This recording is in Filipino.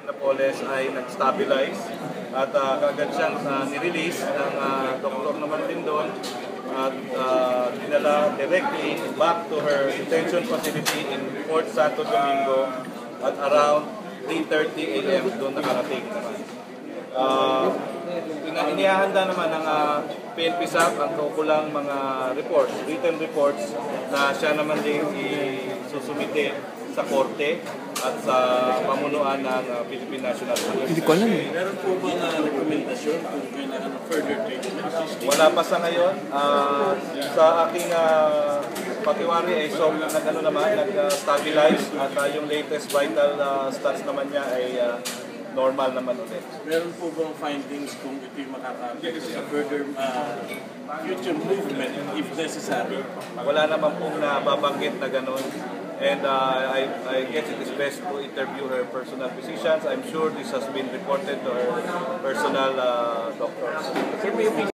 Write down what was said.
Napoles ay nag-stabilize at kagad siyang nirelease ng doktor naman din doon at dinala directly back to her detention facility in Fort Santo Domingo at around 3:30 a.m. doon nakarating naman. Inihahanda naman ng PNP SAP ang kukulang mga reports, written reports na siya naman din isusumite sa korte at sa pamunuan ng Philippine National Police. Hindi ko alam eh. Meron po bang rekomendasyon kung kailangan ng further treatment? Wala pa sa ngayon. Sa aking patiwari ay nag-stabilize at yung latest vital stats naman niya ay normal naman ulit. Meron po bang findings kung ito yung makakapit sa further future movement if necessary? Wala naman pong nababanggit na ganun. And I guess it is best to interview her personal physicians. I'm sure this has been reported to her personal doctors.